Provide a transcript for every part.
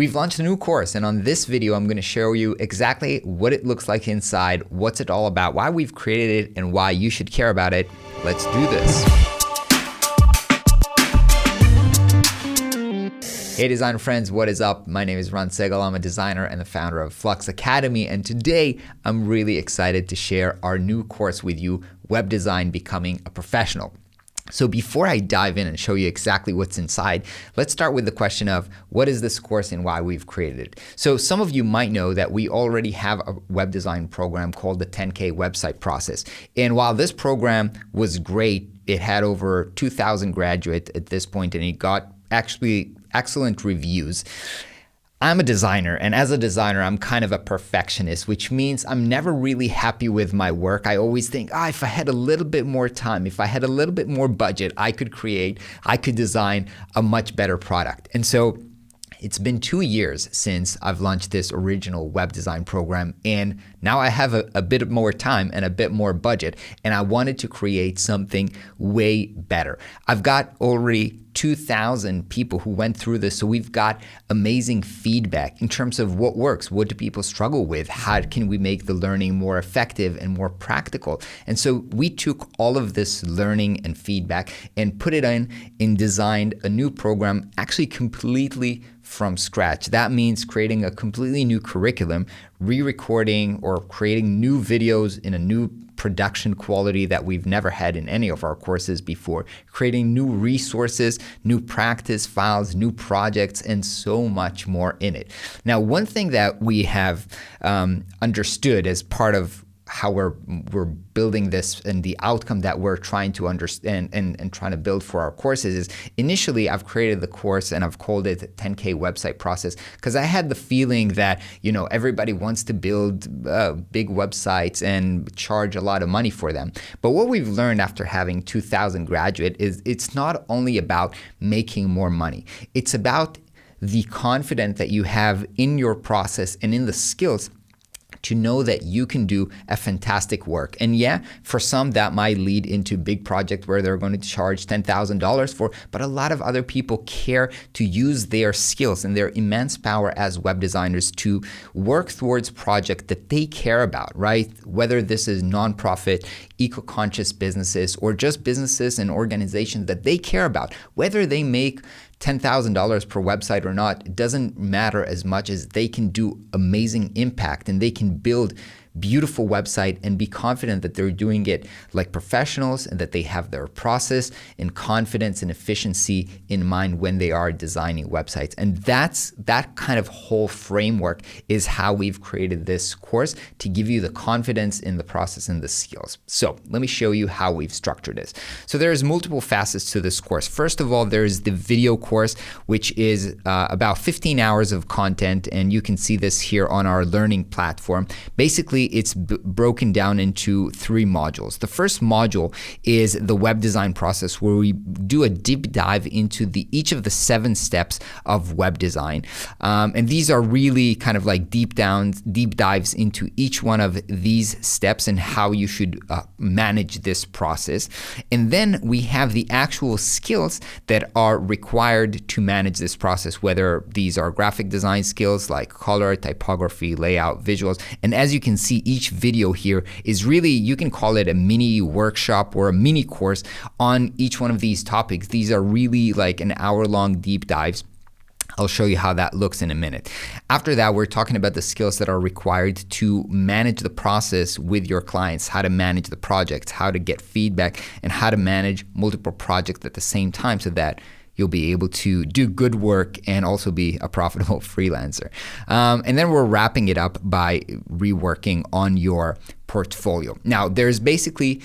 We've launched a new course, and on this video, I'm going to show you exactly what it looks like inside, what's it all about, why we've created it, and why you should care about it. Let's do this. Hey design friends, what is up? My name is Ron Segal. I'm a designer and the founder of Flux Academy, and today I'm really excited to share our new course with you, Web Design Becoming a Professional. So before I dive in and show you exactly what's inside, let's start with the question of what is this course and why we've created it. So some of you might know that we already have a web design program called the 10K website process. And while this program was great, it had over 2,000 graduates at this point, and it got actually excellent reviews. I'm a designer, and as a designer, I'm kind of a perfectionist, which means I'm never really happy with my work. I always think, if I had a little bit more time, if I had a little bit more budget, I could design a much better product. And so it's been 2 years since I've launched this original web design program, and now I have a bit more time and a bit more budget, and I wanted to create something way better. I've got already 2,000 people who went through this, so we've got amazing feedback in terms of what works, what do people struggle with, how can we make the learning more effective and more practical. And so we took all of this learning and feedback and put it in and designed a new program actually completely from scratch. That means creating a completely new curriculum, re-recording or creating new videos in a new production quality that we've never had in any of our courses before, creating new resources, new practice files, new projects, and so much more in it. Now, one thing that we have understood as part of how we're building this and the outcome that we're trying to understand and trying to build for our courses is initially I've created the course and I've called it 10K website process because I had the feeling that everybody wants to build big websites and charge a lot of money for them. But what we've learned after having 2,000 graduates is it's not only about making more money. It's about the confidence that you have in your process and in the skills to know that you can do a fantastic work. And yeah, for some that might lead into big project where they're going to charge $10,000 for, but a lot of other people care to use their skills and their immense power as web designers to work towards projects that they care about, right? Whether this is nonprofit, eco-conscious businesses, or just businesses and organizations that they care about, whether they make $10,000 per website or not, it doesn't matter as much as they can do amazing impact and they can build beautiful website and be confident that they're doing it like professionals and that they have their process and confidence and efficiency in mind when they are designing websites. And that kind of whole framework is how we've created this course to give you the confidence in the process and the skills. So let me show you how we've structured this. So there's multiple facets to this course. First of all, there's the video course, which is about 15 hours of content, and you can see this here on our learning platform. Basically, it's broken down into 3 modules. The first module is the web design process, where we do a deep dive into each of the 7 steps of web design. And these are really kind of like deep dives into each one of these steps and how you should manage this process. And then we have the actual skills that are required to manage this process, whether these are graphic design skills like color, typography, layout, visuals. And as you can see, each video here is really, you can call it a mini workshop or a mini course on each one of these topics. These are really like an hour-long deep dives. I'll show you how that looks in a minute. After that, we're talking about the skills that are required to manage the process with your clients, how to manage the projects, how to get feedback, and how to manage multiple projects at the same time so that you'll be able to do good work and also be a profitable freelancer. And then we're wrapping it up by reworking on your portfolio. Now, there's basically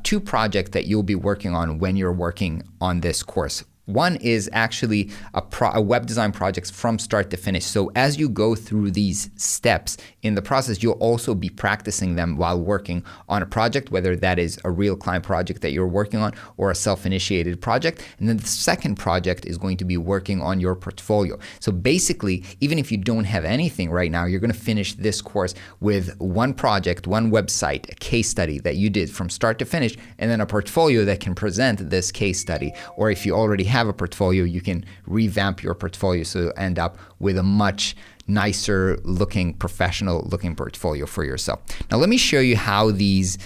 2 projects that you'll be working on when you're working on this course. One is actually a web design project from start to finish. So as you go through these steps in the process, you'll also be practicing them while working on a project, whether that is a real client project that you're working on or a self-initiated project. And then the second project is going to be working on your portfolio. So basically, even if you don't have anything right now, you're going to finish this course with one project, one website, a case study that you did from start to finish, and then a portfolio that can present this case study. Or if you already have have a portfolio, you can revamp your portfolio so you'll end up with a much nicer looking, professional looking portfolio for yourself. Now let me show you how these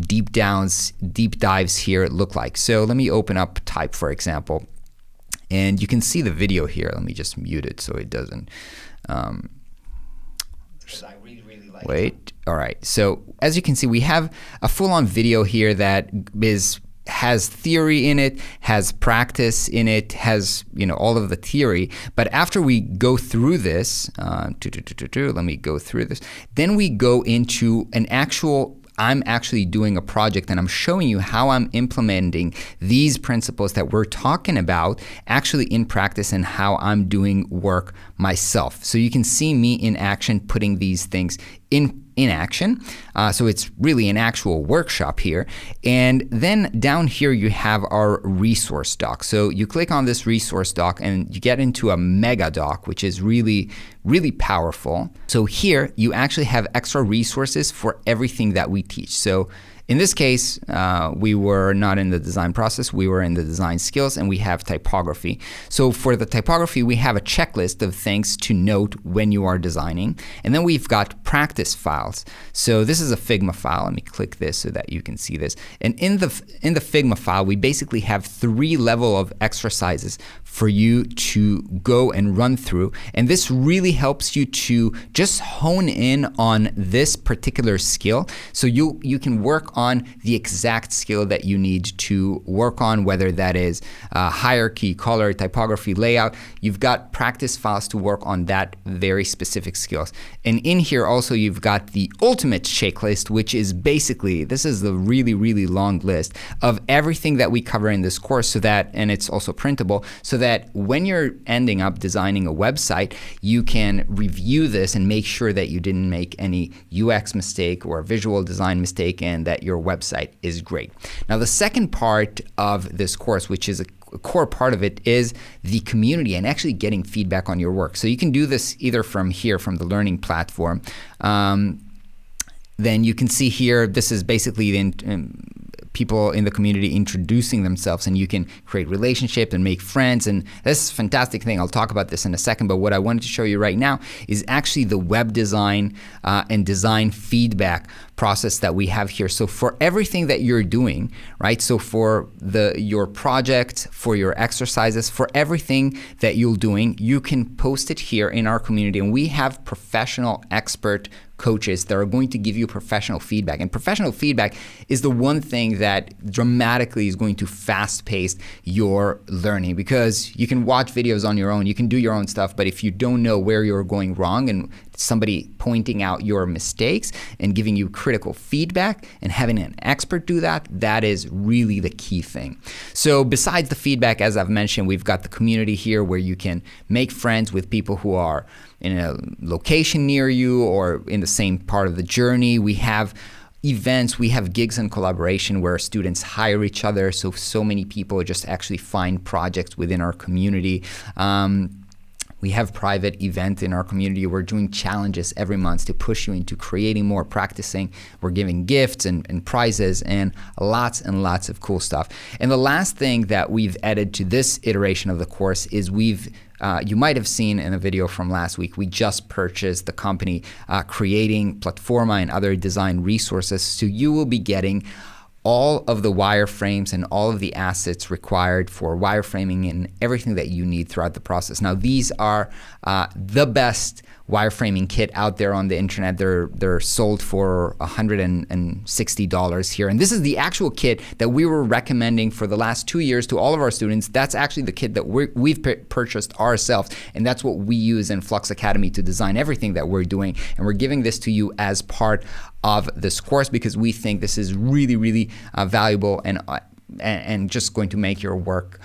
deep dives here look like. So let me open up Type, for example, and you can see the video here. Let me just mute it so it doesn't. I really like wait. All right. So as you can see, we have a full-on video here that has theory in it, has practice in it, has all of the theory. But after we go through this, let me go through this. Then we go into an actual. I'm actually doing a project and I'm showing you how I'm implementing these principles that we're talking about actually in practice and how I'm doing work myself. So you can see me in action putting these things in action. So it's really an actual workshop here. And then down here you have our resource doc. So you click on this resource doc and you get into a mega doc, which is really powerful. So here you actually have extra resources for everything that we teach. So in this case, we were not in the design process, we were in the design skills, and we have typography. So for the typography, we have a checklist of things to note when you are designing. And then we've got practice files. So this is a Figma file. Let me click this so that you can see this. And in the Figma file, we basically have 3 levels of exercises for you to go and run through. And this really helps you to just hone in on this particular skill. So you can work on the exact skill that you need to work on, whether that is hierarchy, color, typography, layout. You've got practice files to work on that very specific skills. And in here also you've got the ultimate checklist, which is basically, this is the really long list of everything that we cover in this course, so that, and it's also printable, so that when you're ending up designing a website, you can review this and make sure that you didn't make any UX mistake or visual design mistake and that your website is great. Now the second part of this course, which is a core part of it, is the community and actually getting feedback on your work. So you can do this either from here, from the learning platform. Then you can see here, this is basically people in the community introducing themselves, and you can create relationships and make friends, and this is a fantastic thing. I'll talk about this in a second, but what I wanted to show you right now is actually the web design and design feedback process that we have here. So for everything that you're doing, right? So for your project, for your exercises, for everything that you're doing, you can post it here in our community, and we have professional expert coaches that are going to give you professional feedback. And professional feedback is the one thing that dramatically is going to fast pace your learning, because you can watch videos on your own, you can do your own stuff, but if you don't know where you're going wrong and somebody pointing out your mistakes and giving you critical feedback and having an expert do that, that is really the key thing. So besides the feedback, as I've mentioned, we've got the community here where you can make friends with people who are in a location near you or in the same part of the journey. We have events, we have gigs and collaboration where students hire each other. So many people just actually find projects within our community. We have private event in our community. We're doing challenges every month to push you into creating more, practicing. We're giving gifts and prizes and lots of cool stuff. And the last thing that we've added to this iteration of the course is you might have seen in a video from last week, we just purchased the company creating Platforma and other design resources. So you will be getting all of the wireframes and all of the assets required for wireframing and everything that you need throughout the process. Now, these are the best wireframing kit out there on the internet. They're sold for $160 here. And this is the actual kit that we were recommending for the last 2 years to all of our students. That's actually the kit that we've purchased ourselves. And that's what we use in Flux Academy to design everything that we're doing. And we're giving this to you as part of this course because we think this is really valuable and just going to make your work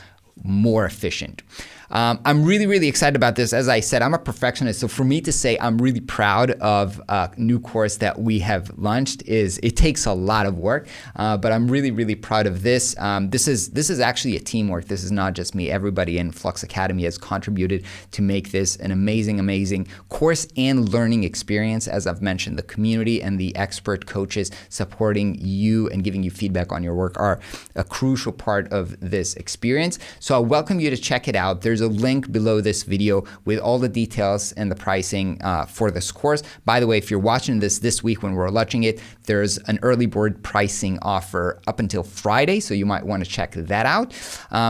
more efficient. I'm really excited about this. As I said, I'm a perfectionist, so for me to say I'm really proud of a new course that we have launched it takes a lot of work, but I'm really proud of this. This is actually a teamwork. This is not just me. Everybody in Flux Academy has contributed to make this an amazing course and learning experience. As I've mentioned, the community and the expert coaches supporting you and giving you feedback on your work are a crucial part of this experience. So I welcome you to check it out. There's a link below this video with all the details and the pricing for this course. By the way, if you're watching this week when we're launching it, there's an early bird pricing offer up until Friday, so you might want to check that out.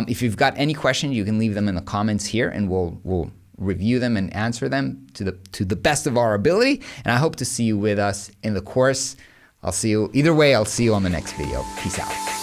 If you've got any questions, you can leave them in the comments here, and we'll review them and answer them to the best of our ability. And I hope to see you with us in the course. I'll see you either way. I'll see you on the next video. Peace out.